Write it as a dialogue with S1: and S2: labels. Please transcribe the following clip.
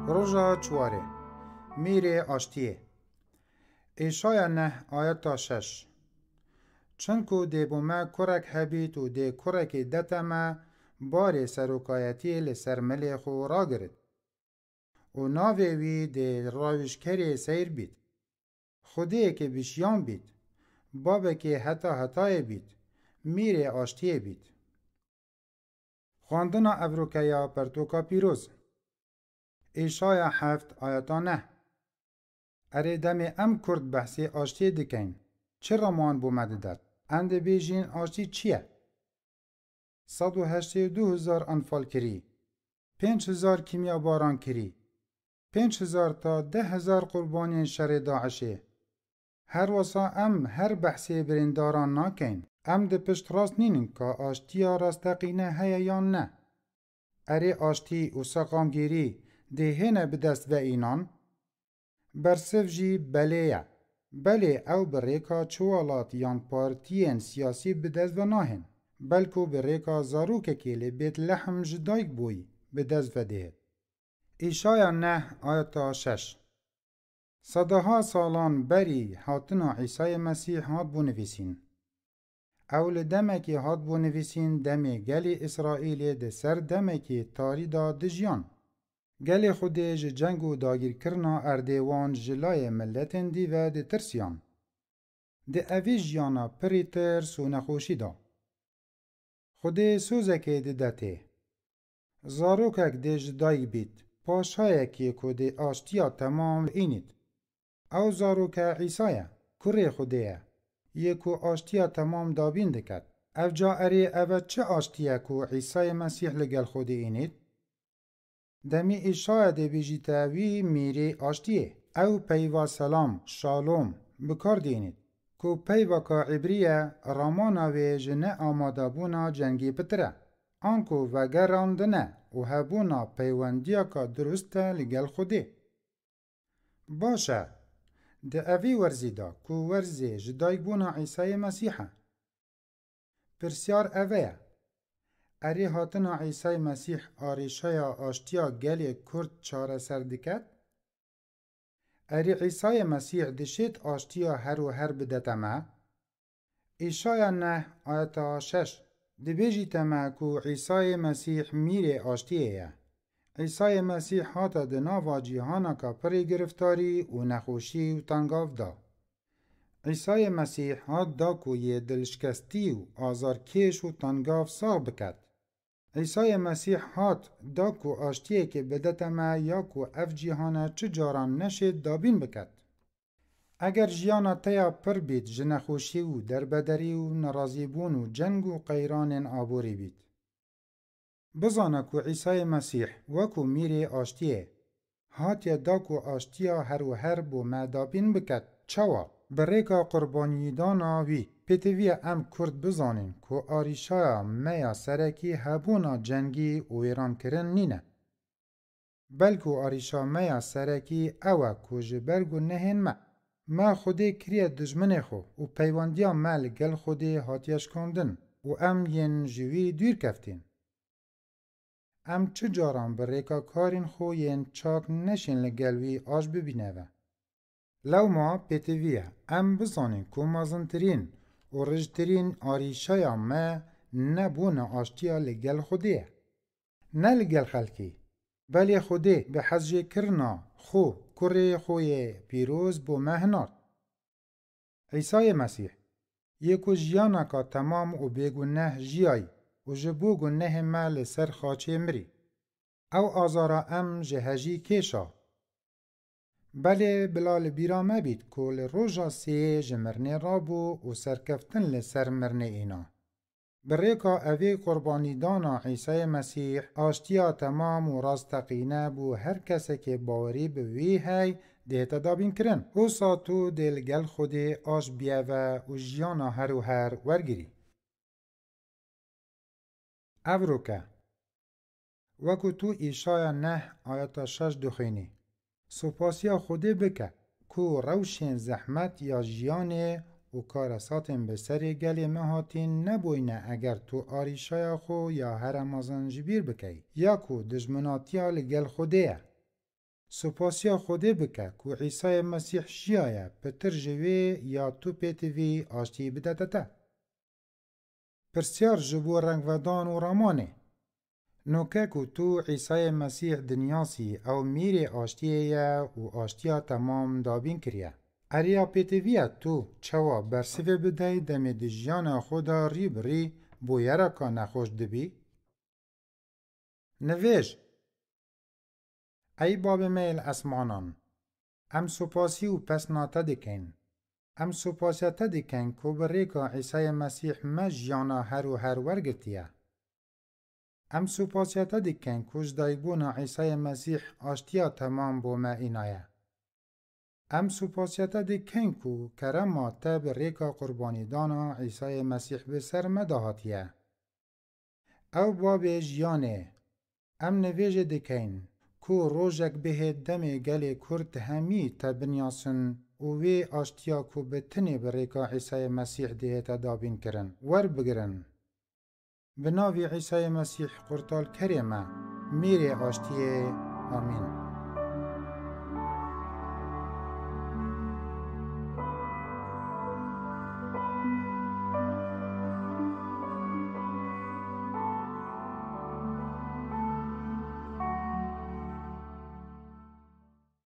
S1: روژا چواره میره آشتیه ایشایا نه آیتا 6 چنکو دی بومه کرک هبید و دی کرک دتمه بار سروکایتی لسر ملی خو را گرد و ناوی وی دی راوشکری سیر بید خودی که بشیان بید بابه که حتای بید میره آشتیه بید خواندنا افروکیا پرتوکا پیروز ایشایا 7 آیتا 9 اره دم ام کرد بحثی آشتی دکن چرا مان بو مددد اند بیجین آشتی چیه 182,000 انفال کری 5,000 کیمیا باران کری 5,000 تا 10,000 قربانی شر داعشه هر وسا ام هر بحثی برینداران ناکن ام ده پشت راست نینن که آشتی راستقینه هیا یا نه اره آشتی و ساقامگیری ده هنه بدست و اینان برسف جی بله او بریکا چوالات یان پارتیین سیاسی بدست و ناهن بلکو بریکا زاروک کلی بیت لحم جدایک بوی بدست و ده ایشایا نه آیتا 6 صدها سالان بری هاتنا عیسی مسیح هات بو نویسین اول دمکی هات بو نویسین دمی گلی اسرائیلی ده سر دمکی تاری دا دجیان گلی خودی جنگو داگیر کرنا اردیوان جلای ملتن دیوه ده ترسیان ده اوی جیانا پری ترس و نخوشی دا خودی سوزکی ده دته زاروکک ده جدایی بید پاشایکی که ده آشتیا تمام اینید او زاروکه عیسایه کره خودیه یکو آشتیا تمام دابین دکد او جا اری او چه آشتیه که عیسی مسیح لگل خودی اینید دمی ایشای ده بیجیتاوی میری آشتیه او پیوا سلام شالوم بکار دینید که پیوا که عبریه رامانا و جنه آمادابونا جنگی پتره آنکو وگراندنه و هبونا پیوندیا که درسته لگل خودی باشه ده اوی ورزی دا که ورزی جدایک بونا عیسی مسیحه پرسیار اویه اری هاتنا عیسی مسیح آریشایا آشتیا گلی کرد چاره سر دکت؟ اری عیسی مسیح دشید آشتیا هر و هر بدتمه؟ ایشایا نه آیتا 6 دبیجی تمه که عیسی مسیح میره آشتیه عیسی مسیح هاتا دناوا جیهانا که پری گرفتاری و نخوشی و تنگاف دا عیسی مسیح هات دا که یه دلشکستی و آزارکش و تنگاف ساغ بکد عیسی مسیح هات دا که آشتیه که بدتمه یا که اف جیهانا چه جاران نشید دابین بکد اگر جیانا تیا پر بید جنخوشی و دربدری و نرازیبون و جنگ و قیران آبوری بید بزانه که عیسی مسیح وکو میره آشتیه هاتیا دا که آشتیا هر و هر بو مدابین بکد چوا بریکا قربانی دانا وی پیتوی ام کرد بزانین که آریشایا میا سرکی هبونا جنگی و ایران کرن نینه بلکو آریشا میا سرکی اوه که جبرگو نهین ما خودی کریه دجمن خو و پیواندیا مال گل خودی هاتیش کندن و ام ین جوی دور کفتین ام چه جاران بریکا کارین خو ین چاک نشین لگلوی آج ببینه و لو ما پیتویه ام بزانین که مازنترین و رجترین آریشایا ما نبون آشتیا لگل خودیه نه لگل خلکی بلی خودی به حجی کرنا خو کره خوی پیروز بو مهنات عیسی مسیح یکو جیانا که تمام و بیگنه جیای و جبو گنه مال سر خاچه مری او آزارا ام جهجی کشا بله بلال بیرا مبید کل روژا سی جمرنه رابو و سرکفتن لسر مرنه اینا بریکا اوی قربانی دانا عیسی مسیح آشتیا تمام و راستقینه بو هر کسی که باوری به وی هی دیتا دابین کرن او ساتو دلگل خودی آش بیاوه و جیانا هر و هر ورگیری افروکه وکو تو ایشایا نه آیتا 6 دخینی سپاسیا خودی بکه کو روشین زحمت یا جیانه و کارساتن به سری گلی مهاتین نبوینه اگر تو آریشای خو یا هر مازن جبیر بکی یا کو دجمناتیا لگل خودیه سپاسیا خوده بکه که عیسی مسیح جیایه پتر جوی یا تو پیتوی آشتی بدته. پرسیار جبو رنگ ودان و رامانه. نوکه که تو عیسی مسیح دنیاسی او میر آشتیه و آشتیا تمام دابین کریه. اریا پیتویه تو چوا برسوه بدهی دمی دجیان خودا ری بری بویره که نخوش دبی؟ نویج ای باب میل اسمانان ام سپاسی و پسناته دکن. ام سپاسیته دکن که بریکا عیسی مسیح مجیانا هر و هر ورگتیه. ام سپاسیته دکن که جدایبونا عیسی مسیح آشتیا تمام بو ما اینایه. ام سپاسیته دکن که کرماته بریکا قربانی دانا عیسی مسیح بسر مداهاتیه. او باب جیانه ام نویج دکن کو روژک به دم گل کرد همی تبنیاسن و وی آشتیا کو بتنی بریکا عیسی مسیح ده تدابین کرن ور بگرن. بناوی عیسی مسیح قرطال کریمه میره آشتیه. آمین.